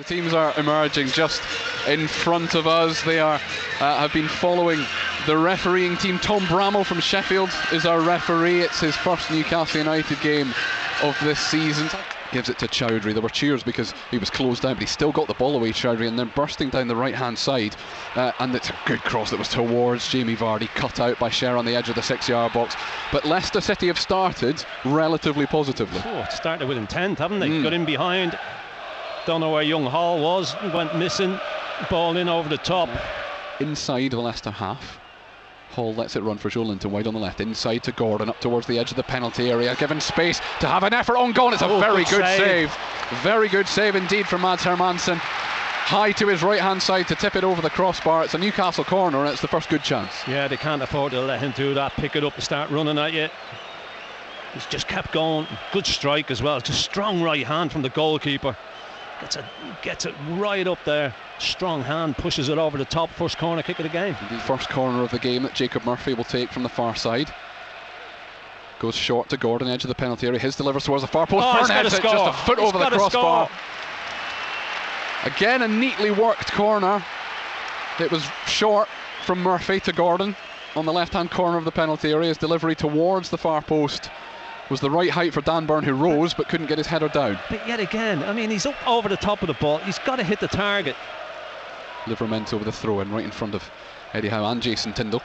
The teams are emerging just in front of us. They have been following the refereeing team. Tom Bramall from Sheffield is our referee. It's his first Newcastle United game of this season. Gives it to Chowdhury. There were cheers because he was closed down, but he still got the ball away, Chowdhury, and then bursting down the right hand side, and it's a good cross that was towards Jamie Vardy, cut out by Sher on the edge of the 6-yard box. But Leicester City have started relatively positively. Started with intent, haven't they? Got in behind, don't know where young Hall was, went missing, ball in over the top. Inside the Leicester half, Hall lets it run for Joe Linton wide on the left, inside to Gordon, up towards the edge of the penalty area, given space to have an effort on goal. It's a very good save. Very good save indeed from Mads Hermansen. High to his right hand side to tip it over the crossbar. It's a Newcastle corner and it's the first good chance. Yeah, they can't afford to let him do that, pick it up and start running at you. He's just kept going. Good strike as well. It's a strong right hand from the goalkeeper. Gets it right up there. Strong hand, pushes it over the top. First corner kick of the game. The first corner of the game that Jacob Murphy will take from the far side. Goes short to Gordon, edge of the penalty area. His delivers towards the far post. Burnheads it just a foot over the crossbar. Again, a neatly worked corner. It was short from Murphy to Gordon on the left-hand corner of the penalty area. His delivery towards the far post was the right height for Dan Burn, who rose but couldn't get his header down. But yet again, I mean, he's up over the top of the ball. He's got to hit the target. Livramento with a throw-in right in front of Eddie Howe and Jason Tyndall.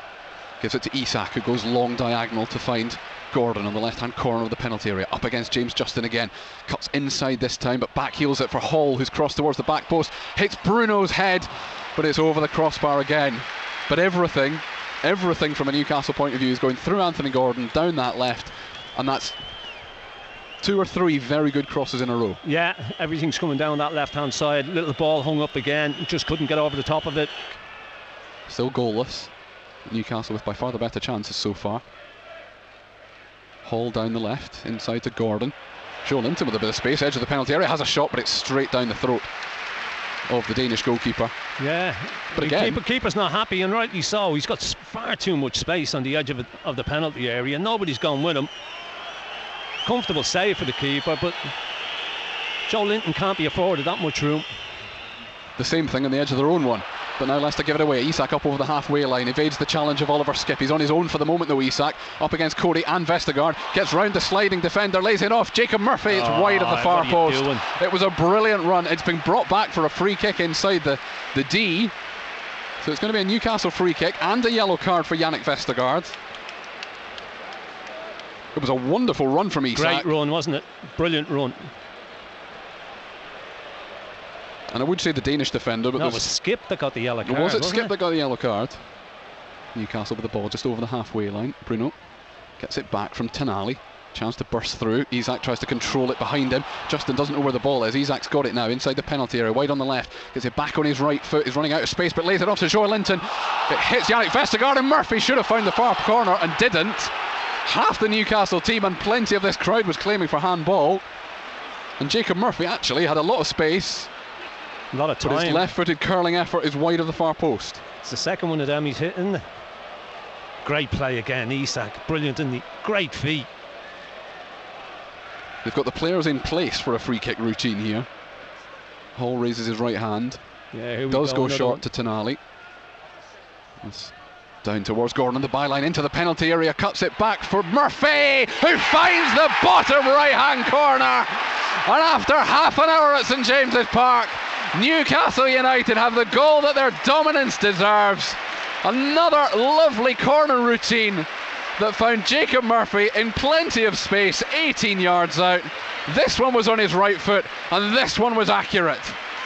Gives it to Isak, who goes long diagonal to find Gordon on the left-hand corner of the penalty area. Up against James Justin again. Cuts inside this time, but backheels it for Hall, who's crossed towards the back post. Hits Bruno's head, but it's over the crossbar again. But everything from a Newcastle point of view is going through Anthony Gordon, down that left, and that's 2 or 3 very good crosses in a row. Yeah, everything's coming down that left-hand side. Little ball hung up again, just couldn't get over the top of it. Still goalless. Newcastle with by far the better chances so far. Hall down the left, inside to Gordon. Joe Linton with a bit of space, edge of the penalty area, has a shot, but it's straight down the throat of the Danish goalkeeper. Yeah, but again, keeper's not happy, and rightly so. He's got far too much space on the edge of the penalty area. Nobody's gone with him. Comfortable save for the keeper, but Joe Linton can't be afforded that much room. The same thing on the edge of their own one, but now Leicester give it away. Isak up over the halfway line, evades the challenge of Oliver Skipp. He's on his own for the moment though, Isak, up against Cody and Vestergaard, gets round the sliding defender, lays it off. Jacob Murphy, it's wide of the far post. It was a brilliant run. It's been brought back for a free kick inside the D, so it's going to be a Newcastle free kick and a yellow card for Yannick Vestergaard. It was a wonderful run from Isak. Great run, wasn't it? Brilliant run. And I would say the Danish defender, but no, it was Skipp that got the yellow card. Was it Skipp that got the yellow card? Newcastle with the ball just over the halfway line. Bruno gets it back from Tonali. Chance to burst through. Isak tries to control it behind him. Justin doesn't know where the ball is. Isak's got it now inside the penalty area, wide on the left. Gets it back on his right foot. He's running out of space, but lays it off to Joe Linton. It hits Yannick Vestergaard, and Murphy should have found the far corner and didn't. Half the Newcastle team and plenty of this crowd was claiming for handball, and Jacob Murphy actually had a lot of space. A lot of time. But his left-footed curling effort is wide of the far post. It's the second one of them he's hitting. Great play again, Isak. Brilliant, isn't he? Great feet. They've got the players in place for a free kick routine here. Hall raises his right hand. Yeah, here we does go short one to Tonali. It's down towards Gordon, the byline into the penalty area, cuts it back for Murphy, who finds the bottom right-hand corner. And after half an hour at St James's Park, Newcastle United have the goal that their dominance deserves. Another lovely corner routine that found Jacob Murphy in plenty of space, 18 yards out. This one was on his right foot, and this one was accurate.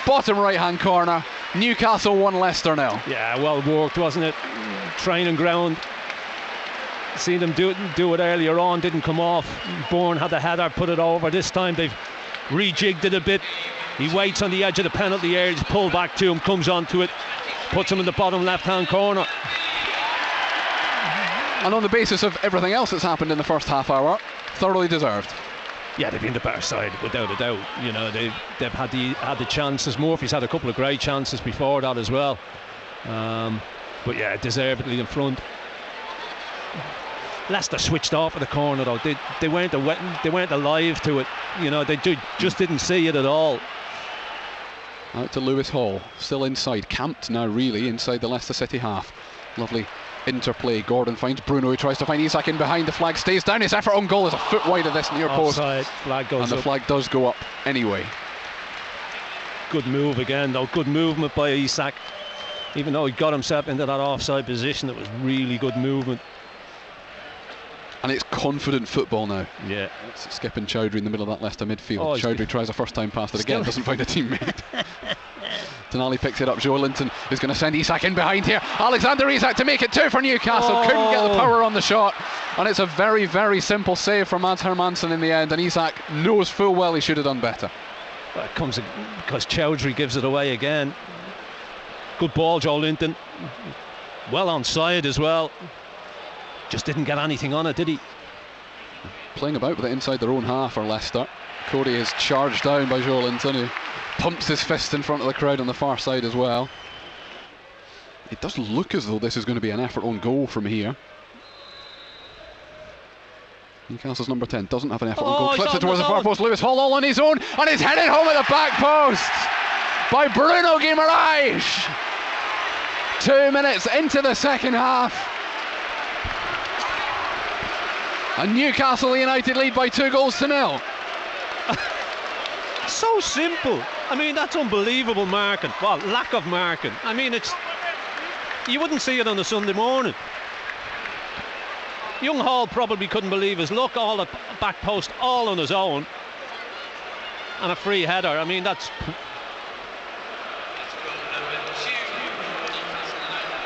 Bottom right-hand corner, Newcastle 1, Leicester 0. Yeah, well worked, wasn't it? Training ground. Seen them do it earlier on, didn't come off. Bourne had the header, put it over. This time they've rejigged it a bit. He waits on the edge of the penalty area, just pull back to him, comes onto it, puts him in the bottom left-hand corner. And on the basis of everything else that's happened in the first half hour, thoroughly deserved. Yeah, they've been the better side without a doubt. You know, they've had the chances. Murphy's had a couple of great chances before that as well. But yeah, deservedly in front. Leicester switched off at the corner though. They weren't alive to it. You know, they just didn't see it at all. Out to Lewis Hall, still inside, camped now really inside the Leicester City half. Lovely interplay. Gordon finds Bruno, who tries to find Isak in behind. The flag stays down. His effort on goal is a foot wide of this near post. Offside. Flag goes and the up. flag does go up anyway. Good move again though, good movement by Isak. Even though he got himself into that offside position, it was really good movement. And it's confident football now. Yeah. It's skipping Chowdhury in the middle of that Leicester midfield. Oh, Chowdhury tries a first time pass that again doesn't find a teammate. Tonali picks it up. Joe Linton is going to send Isak in behind here. Alexander Isak to make it 2 for Newcastle. Couldn't get the power on the shot. And it's a very, very simple save from Mads Hermansen in the end. And Isak knows full well he should have done better. That comes because Chowdhury gives it away again. Good ball, Joe Linton. Well onside as well. Just didn't get anything on it, did he? Playing about with it inside their own half for Leicester. Cody is charged down by Joe Linton, who pumps his fist in front of the crowd on the far side as well. It does look as though this is going to be an effort on goal from here. Newcastle's number 10 doesn't have an effort on goal. Clips it towards the far post. Lewis Hall all on his own, and it's headed home at the back post by Bruno Guimaraes. 2 minutes into the second half. And Newcastle United lead by 2-0. So simple. I mean, that's unbelievable marking. Well, lack of marking. I mean, you wouldn't see it on a Sunday morning. Young Hall probably couldn't believe his luck. All at back post, all on his own, and a free header. I mean, that's.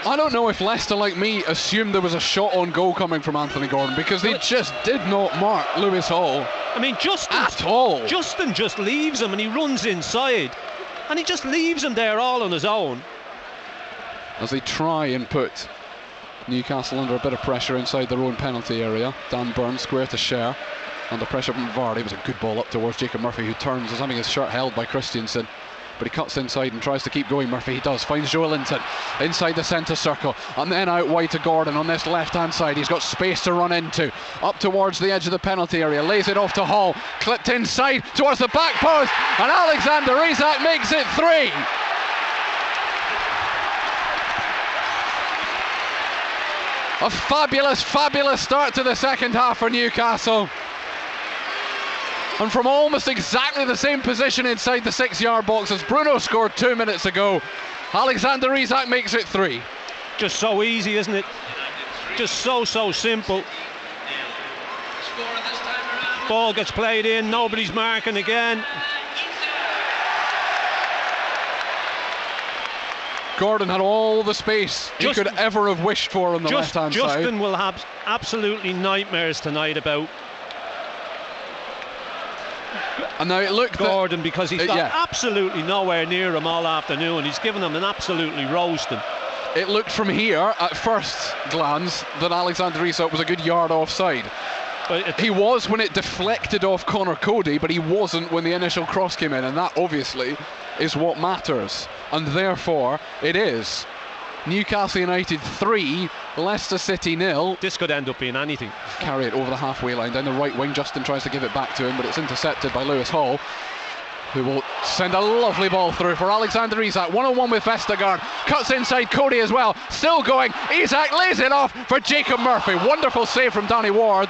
I don't know if Leicester, like me, assumed there was a shot on goal coming from Anthony Gordon, because they just did not mark Lewis Hall. I mean, Justin just leaves him and he runs inside, and he just leaves him there all on his own. As they try and put Newcastle under a bit of pressure inside their own penalty area. Dan Burn square to Scher. Under pressure from Vardy. It was a good ball up towards Jacob Murphy, who turns as having his shirt held by Christiansen. But he cuts inside and tries to keep going. Murphy, he does, finds Joe Linton inside the centre circle, and then out wide to Gordon on this left hand side. He's got space to run into, up towards the edge of the penalty area, lays it off to Hall, clipped inside towards the back post, and Alexander Isak makes it 3. A fabulous, fabulous start to the second half for Newcastle. And from almost exactly the same position inside the 6-yard box as Bruno scored 2 minutes ago, Alexander Isak makes it 3. Just so easy, isn't it? Just so simple. Ball gets played in, nobody's marking again. Gordon had all the space he could ever have wished for on the left-hand side. Justin will have absolutely nightmares tonight about and now it looked Gordon, because he's got absolutely nowhere near him all afternoon. He's given him an absolutely roasting. It looked from here at first glance that Alexander Isak was a good yard offside. But he was when it deflected off Connor Cody, but he wasn't when the initial cross came in, and that obviously is what matters. And therefore it is Newcastle United 3, Leicester City 0. This could end up being anything. Carry it over the halfway line down the right wing. Justin tries to give it back to him, but it's intercepted by Lewis Hall, who will send a lovely ball through for Alexander Isak. 1-on-1 with Vestergaard, cuts inside Cody as well, still going. Isak lays it off for Jacob Murphy. Wonderful save from Danny Ward.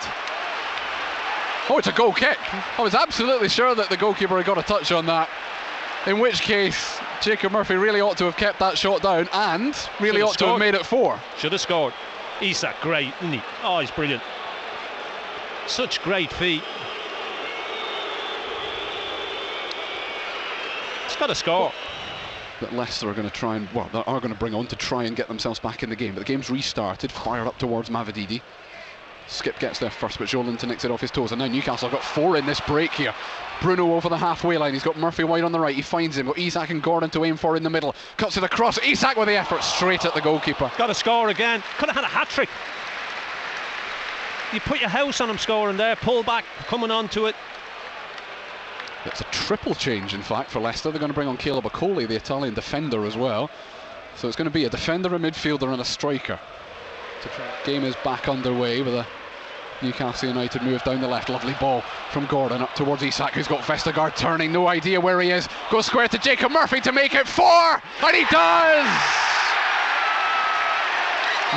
Oh, it's a goal kick. I was absolutely sure that the goalkeeper had got a touch on that, in which case Jacob Murphy really ought to have kept that shot down, and really ought to have made it 4. Should have scored. Isak, great, isn't he? Oh, he's brilliant. Such great feet. He's got to score. That Leicester are going to try and, well, they are going to bring on to try and get themselves back in the game. But the game's restarted, fired up towards Mavididi. Skip gets there first, but Joe Linton nicks it off his toes, and now Newcastle have got 4 in this break here. Bruno over the halfway line, he's got Murphy wide on the right, he finds him, got Isak and Gordon to aim for in the middle, cuts it across, Isak with the effort straight at the goalkeeper. Got to score again, could have had a hat-trick. You put your house on him scoring there, pull back, coming onto it. It's a triple change in fact for Leicester. They're going to bring on Caleb Okoli, the Italian defender, as well. So it's going to be a defender, a midfielder and a striker. The game is back underway with a Newcastle United move down the left. Lovely ball from Gordon up towards Isak, who's got Vestergaard turning, no idea where he is. Goes square to Jacob Murphy to make it 4, and he does!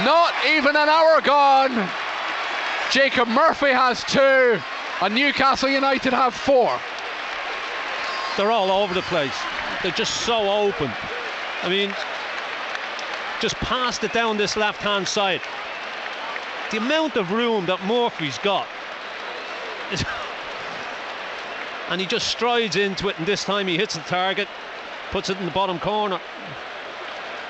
Not even an hour gone. Jacob Murphy has 2, and Newcastle United have 4. They're all over the place. They're just so open. I mean, just passed it down this left-hand side. The amount of room that Murphy's got is and he just strides into it, and this time he hits the target, puts it in the bottom corner.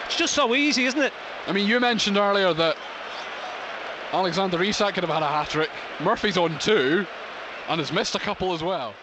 It's just so easy, isn't it? I mean, you mentioned earlier that Alexander Isak could have had a hat-trick. Murphy's on 2 and has missed a couple as well.